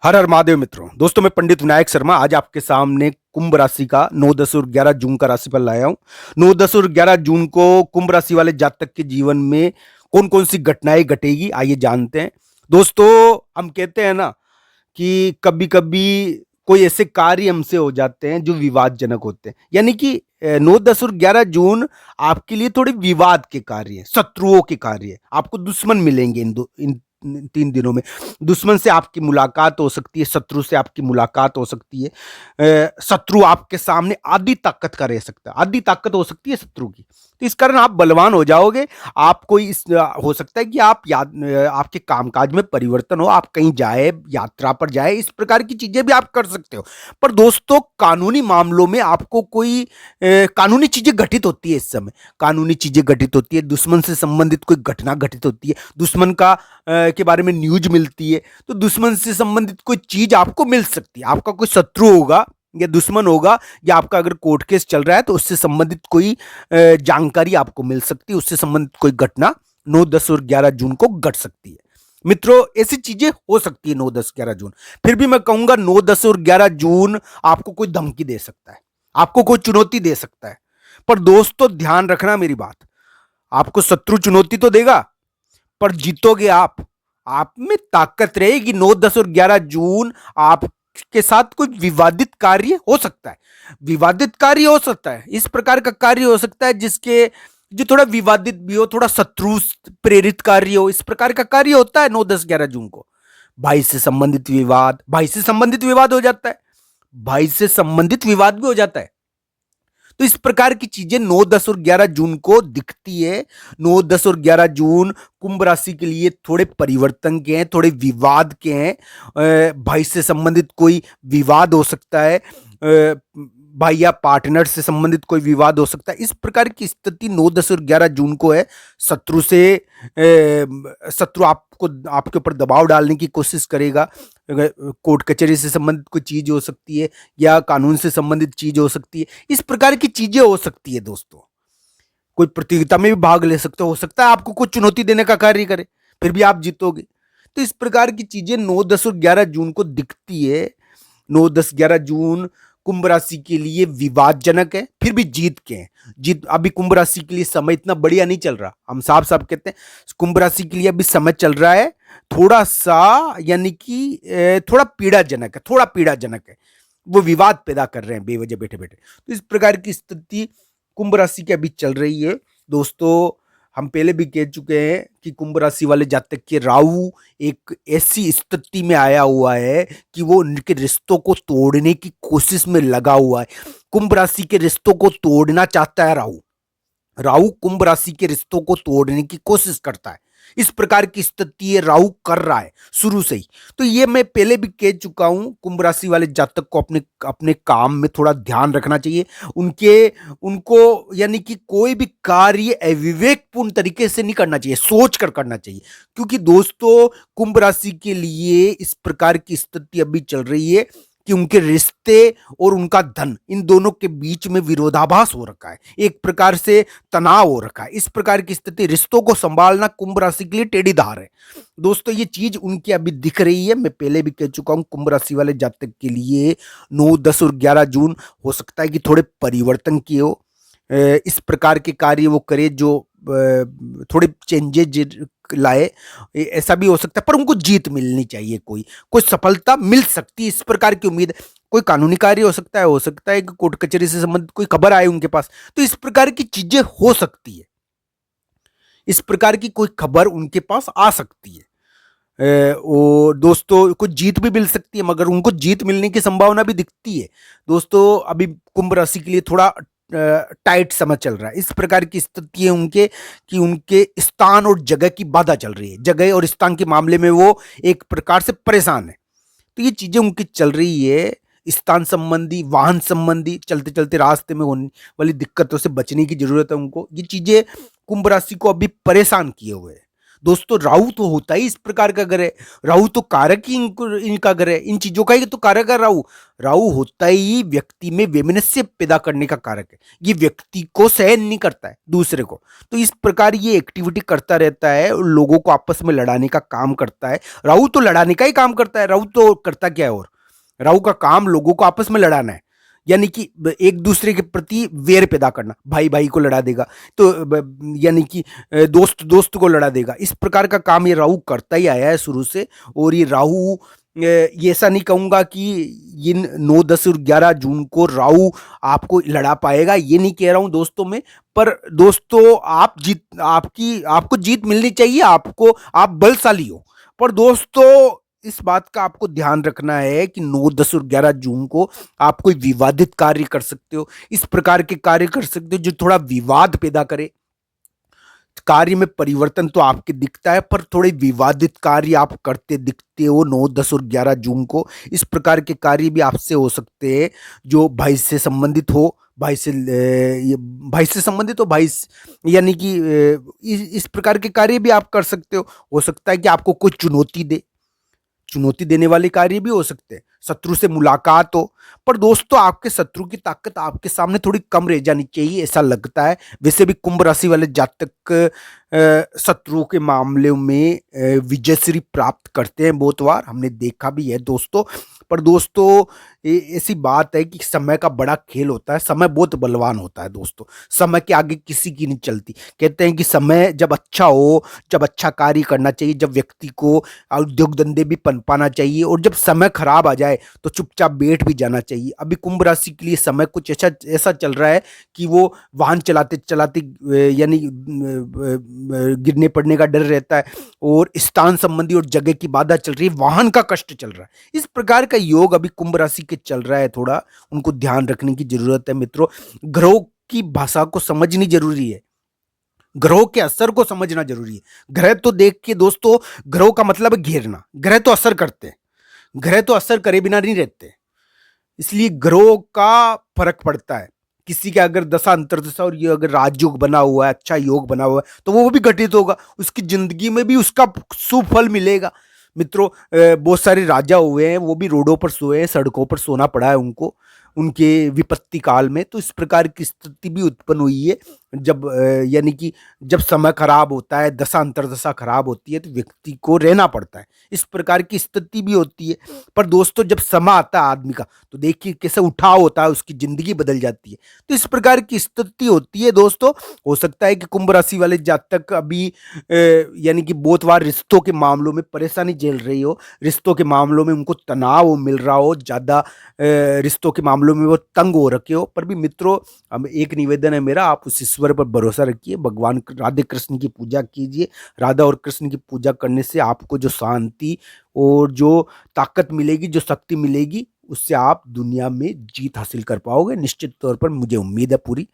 हर हर महादेव मित्रों। दोस्तों, मैं पंडित विनायक शर्मा आज आपके सामने कुंभ राशि का 9, 10 और 11 जून का राशिफल लाया हूं। 9, 10 और 11 जून को कुंभ राशि वाले जातक के जीवन में कौन कौन सी घटनाएं घटेगी, आइए जानते हैं। दोस्तों, हम कहते हैं ना कि कभी कभी कोई ऐसे कार्य हमसे हो जाते हैं जो विवादजनक होते हैं, यानी कि 9, 10 और 11 जून आपके लिए थोड़े विवाद के कार्य हैं, शत्रुओं के कार्य हैं। आपको दुश्मन मिलेंगे इन 3 दिनों में। दुश्मन से आपकी मुलाकात हो सकती है, शत्रु से आपकी मुलाकात हो सकती है। शत्रु आपके सामने आधी ताकत का रह सकता है, आधी ताकत हो सकती है शत्रु की। तो इस कारण आप बलवान हो जाओगे। आपको हो सकता है कि आपके कामकाज में परिवर्तन हो, आप कहीं जाए, यात्रा पर जाए, इस प्रकार की चीजें भी आप कर सकते हो। पर दोस्तों, कानूनी मामलों में आपको कोई कानूनी चीजें घटित होती है। इस समय कानूनी चीजें घटित होती है, दुश्मन से संबंधित कोई घटना घटित होती है, दुश्मन के बारे में न्यूज मिलती है। तो दुश्मन से संबंधित कोई चीज आपको मिल सकती है। आपका कोई शत्रु होगा या दुश्मन होगा, या आपका अगर कोर्ट केस चल रहा है तो उससे संबंधित कोई जानकारी आपको मिल सकती है, उससे संबंधित कोई घटना 9, 10 और 11 जून को घट सकती है। मित्रों, ऐसी चीजें हो सकती है 9, 10, 11 जून। फिर भी मैं कहूंगा 9, 10 और 11 जून आपको कोई धमकी दे सकता है, आपको कोई चुनौती दे सकता है। पर दोस्तों, ध्यान रखना मेरी बात, आपको शत्रु चुनौती तो देगा, पर जीतोगे आप में ताकत रहेगी। 9, 10 और 11 जून आपके साथ कोई विवादित कार्य हो सकता है। विवादित कार्य हो सकता है, इस प्रकार का कार्य हो सकता है जिसके जो थोड़ा विवादित भी हो, थोड़ा शत्रु प्रेरित कार्य हो। इस प्रकार का कार्य होता है 9, 10, 11 जून को। भाई से संबंधित विवाद, भाई से संबंधित विवाद हो जाता है, भाई से संबंधित विवाद भी हो जाता है। तो इस प्रकार की चीजें 9, 10 और 11 जून को दिखती है। 9, 10 और 11 जून कुंभ राशि के लिए थोड़े परिवर्तन के हैं, थोड़े विवाद के हैं। भाई से संबंधित कोई विवाद हो सकता है, भाई या पार्टनर से संबंधित कोई विवाद हो सकता है। इस प्रकार की स्थिति 9, 10 और 11 जून को है। शत्रु से शत्रु आपको आपके ऊपर दबाव डालने की कोशिश करेगा। कोर्ट कचहरी से संबंधित कोई चीज हो सकती है, या कानून से संबंधित चीज हो सकती है। इस प्रकार की चीजें हो सकती है दोस्तों। कोई प्रतियोगिता में भी भाग ले सकते हो सकता है आपको कोई चुनौती देने का कार्य करे, फिर भी आप जीतोगे। तो इस प्रकार की चीजें 9, 10 और 11 जून को दिखती है। 9, 10, 11 जून कुंभ राशि के लिए विवादजनक है, फिर भी जीत के हैं। जीत अभी कुंभ राशि के लिए समय इतना बढ़िया नहीं चल रहा, हम साफ साफ कहते हैं। कुंभ राशि के लिए अभी समय चल रहा है थोड़ा सा, यानी कि थोड़ा पीड़ाजनक है, थोड़ा पीड़ाजनक है। वो विवाद पैदा कर रहे हैं बेवजह बैठे बैठे। तो इस प्रकार की स्थिति कुंभ राशि के अभी चल रही है। दोस्तों, हम पहले भी कह चुके हैं कि कुंभ राशि वाले जातक के राहु एक ऐसी स्थिति में आया हुआ है कि वो उनके रिश्तों को तोड़ने की कोशिश में लगा हुआ है। कुंभ राशि के रिश्तों को तोड़ना चाहता है राहु। राहु कुंभ राशि के रिश्तों को तोड़ने की कोशिश करता है। इस प्रकार की स्थिति ये राहु कर रहा है शुरू से ही। तो ये मैं पहले भी कह चुका हूं, कुंभ राशि वाले जातक को अपने अपने काम में थोड़ा ध्यान रखना चाहिए। उनके उनको यानी कि कोई भी कार्य अविवेकपूर्ण तरीके से नहीं करना चाहिए, सोच कर करना चाहिए। क्योंकि दोस्तों, कुंभ राशि के लिए इस प्रकार की स्थिति अभी चल रही है कि उनके रिश्ते और उनका धन, इन दोनों के बीच में विरोधाभास हो रखा है, एक प्रकार से तनाव हो रखा है। इस प्रकार की स्थिति, रिश्तों को संभालना कुंभ राशि के लिए टेढ़ी धार है। दोस्तों, ये चीज उनकी अभी दिख रही है। मैं पहले भी कह चुका हूं, कुंभ राशि वाले जातक के लिए 9, 10 और 11 जून हो सकता है कि थोड़े परिवर्तन किए हो। इस प्रकार के कार्य वो करे जो थोड़े चेंजेज लाए। ऐसा भी हो सकता है, पर उनको जीत मिलनी चाहिए, कोई कोई सफलता मिल सकती है, इस प्रकार की उम्मीद है। कोई कानूनी कार्य हो सकता है कि कोर्ट कचहरी से संबंधित कोई खबर आए उनके पास। तो इस प्रकार की चीजें हो सकती है, इस प्रकार की कोई खबर उनके पास आ सकती है। और दोस्तों, कुछ जीत भी मिल सकती है, मगर उनको जीत मिलने की संभावना भी दिखती है। दोस्तों, अभी कुंभ राशि के लिए थोड़ा टाइट समय चल रहा है। इस प्रकार की स्थिति है उनके कि उनके स्थान और जगह की बाधा चल रही है। जगह और स्थान के मामले में वो एक प्रकार से परेशान है। तो ये चीजें उनकी चल रही है। स्थान संबंधी, वाहन संबंधी, चलते चलते रास्ते में होने वाली दिक्कतों से बचने की जरूरत है उनको। ये चीजें कुंभ राशि को अभी परेशान किए हुए है। दोस्तों राहु तो होता ही इस प्रकार का ग्रह है। राहु तो कारक ही इनका ग्रह है, इन चीजों का ही तो कारक है राहु। राहु होता ही व्यक्ति में वैमनस्य पैदा करने का कारक है। ये व्यक्ति को सहन नहीं करता है दूसरे को, तो इस प्रकार ये एक्टिविटी करता रहता है, लोगों को आपस में लड़ाने का काम करता है। राहु तो लड़ाने का ही काम करता है। राहु तो करता क्या है, और राहु का काम लोगों को आपस में लड़ाना है, यानी कि एक दूसरे के प्रति वेर पैदा करना। भाई भाई को लड़ा देगा, तो यानी कि दोस्त दोस्त को लड़ा देगा। इस प्रकार का काम ये राहु करता ही आया है शुरू से। और ये राहु ये ऐसा नहीं कहूंगा कि इन 9, 10 और 11 जून को राहु आपको लड़ा पाएगा, ये नहीं कह रहा हूं दोस्तों में। पर दोस्तों आपको जीत मिलनी चाहिए, आप बलशाली हो। पर दोस्तों इस बात का आपको ध्यान रखना है कि 9, 10 और 11 जून को आप कोई विवादित कार्य कर सकते हो, इस प्रकार के कार्य कर सकते हो जो थोड़ा विवाद पैदा करे। कार्य में परिवर्तन तो आपके दिखता है, पर थोड़े विवादित कार्य आप करते दिखते हो 9, 10 और 11 जून को। इस प्रकार के कार्य भी आपसे हो सकते हैं जो भाई से संबंधित हो। भाई से संबंधित हो, यानी कि इस प्रकार के कार्य भी आप कर सकते हो सकता है कि आपको कोई चुनौती देने वाले कार्य भी हो सकते हैं, शत्रु से मुलाकात हो। पर दोस्तों आपके शत्रु की ताकत आपके सामने थोड़ी कम रह जानी चाहिए, ऐसा लगता है। वैसे भी कुंभ राशि वाले जातक शत्रुओं के मामले में विजयश्री प्राप्त करते हैं बहुत बार, हमने देखा भी है दोस्तों। पर दोस्तों ऐसी बात है कि समय का बड़ा खेल होता है, समय बहुत बलवान होता है दोस्तों। समय के आगे किसी की नहीं चलती। कहते हैं कि समय जब अच्छा हो, जब अच्छा कार्य करना चाहिए, जब व्यक्ति को उद्योग धंधे भी पनपाना चाहिए, और जब समय खराब आ जाए तो चुपचाप बैठ भी जाना चाहिए। अभी कुंभ राशि के लिए समय कुछ ऐसा ऐसा चल रहा है कि वो वाहन चलाते चलाते यानी गिरने पड़ने का डर रहता है, और स्थान संबंधी और जगह की बाधा चल रही है, वाहन का कष्ट चल रहा है। इस प्रकार का योग अभी कुंभ राशि के चल रहा है, थोड़ा उनको ध्यान रखने की जरूरत है मित्रों। ग्रहों की भाषा को समझनी जरूरी है, ग्रहों के असर को समझना जरूरी है। ग्रह तो देख के दोस्तों, ग्रहों का मतलब है घेरना। ग्रह तो असर करते हैं, ग्रह तो असर करे बिना नहीं रहते, इसलिए ग्रहों का फर्क पड़ता है। किसी के अगर दशा अंतर्दशा और ये अगर राजयोग बना हुआ है, अच्छा योग बना हुआ है, तो वो भी घटित होगा, उसकी जिंदगी में भी उसका शुभ फल मिलेगा। मित्रों बहुत सारे राजा हुए हैं, वो भी रोडों पर सोए हैं, सड़कों पर सोना पड़ा है उनको, उनके विपत्ति काल में। तो इस प्रकार की स्थिति भी उत्पन्न हुई है जब यानी कि जब समय खराब होता है, दशा अंतर्दशा खराब होती है, तो व्यक्ति को रहना पड़ता है। इस प्रकार की स्थिति भी होती है। पर दोस्तों जब समय आता है आदमी का, तो देखिए कैसे उठाव होता है, उसकी जिंदगी बदल जाती है। तो इस प्रकार की स्थिति होती है दोस्तों। हो सकता है कि कुंभ राशि वाले जातक अभी यानी कि बहुत बार रिश्तों के मामलों में परेशानी झेल रही हो, रिश्तों के मामलों में उनको तनाव मिल रहा हो, ज्यादा रिश्तों के मामलों में वो तंग हो रखे हो। पर भी मित्रों अब एक निवेदन है मेरा, आप उस ईश्वर पर भरोसा रखिए, भगवान राधे कृष्ण की पूजा कीजिए। राधा और कृष्ण की पूजा करने से आपको जो शांति और जो ताकत मिलेगी, जो शक्ति मिलेगी, उससे आप दुनिया में जीत हासिल कर पाओगे निश्चित तौर पर, मुझे उम्मीद है पूरी।